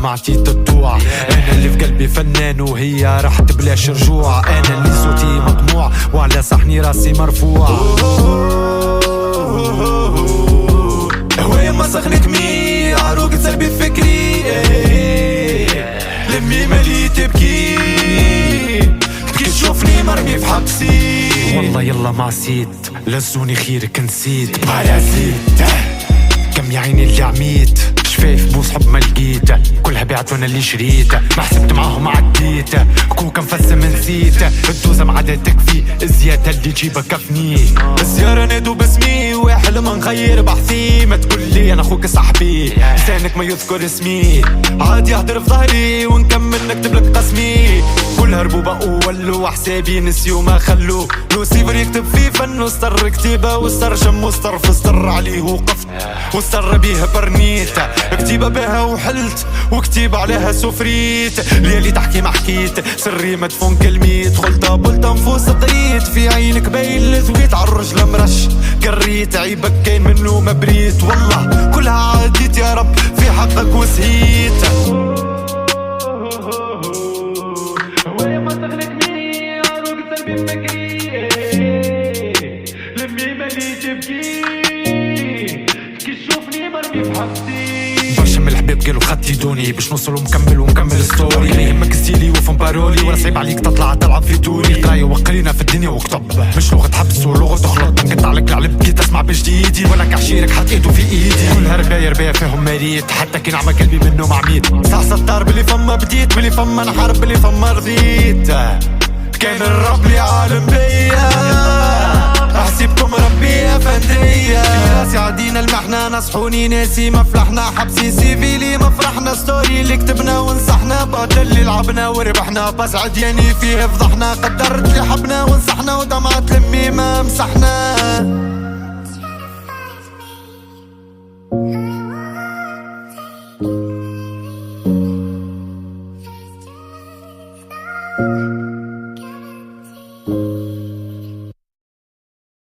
ما عطيت الضوع. انا اللي في قلبي فنان وهي راحت بلاش رجوع. انا اللي صوتي مطموع وعلى صحني راسي مرفوع. هواية مسخنك مي عروق سلبي فكري. لمي مالي تبكي كي تشوفني مرمي في حبسي. والله يلا ما عصيت لزوني خيرك نسيت. بارازيت كم يا عيني اللي عميت شفايف بوس حب ما لقيت. كلها بعت وانا اللي شريت ما حسبت معاهم عديت. كوكا مفسم نسيت الدوزة ما عاد تكفي الزيادة اللي تجيبها كفني. الزيارة نادو باسمي وحلم نغير بحثي. ما تقول لي انا اخوك صاحبي لسانك ما يذكر اسمي. عادي اهدر في ظهري ونكمل نكتب لك قسمي. كل هربوبة وولوا حسابي نسيو ما خلو. لوسيفر يكتب في فن وستر كتيبة وستر شم وستر فستر عليه وقفت وستر بيه برنيت. كتيبة بها وحلت وكتيبة عليها سفريت. ليالي تحكي ما حكيت سري مدفون كلميت. قلت بلت نفوس قريت في عينك باين لثويت عالرجل مرش قريت. عيبك كاين منه مبريت والله كلها عديت يا رب في حقك وسهيت. هواية ما تغلقني عروق سلبي فكري. لمي مالي تبكي كي تشوفني مرمي في حبسي. برشا من الحباب قالوا خدتي دوني باش نوصل ونكمل ستوري. لا يهمك ستيلي وفن بارولي ولا صعيب عليك تطلع تلعب في توري. قرايه وقرينا في الدنيا وكتب مش لغة حبس ولغة تخلط. نقطع لك العلب كي تسمع بجديدي ولا كعشيرك حط ايده في ايدي. كلها رباية فيهم مريت حتى كي نعمى قلبي منه معميت. صح ستار بلي فما بديت بلي فما نحارب بلي فما رضيت. كان الرب لي عالم بيا احسبكم ربي يا فندية. في راسي عدينا المحنة نصحوني ناسي ما فلحنا. حبسي سيفيلي ما فرحنا. ستوري اللي كتبنا ونصحنا. باطل اللي لعبنا وربحنا. بس عدياني فيه فضحنا. قدرت اللي حبنا ونصحنا ودمعة لمي ما مسحنا.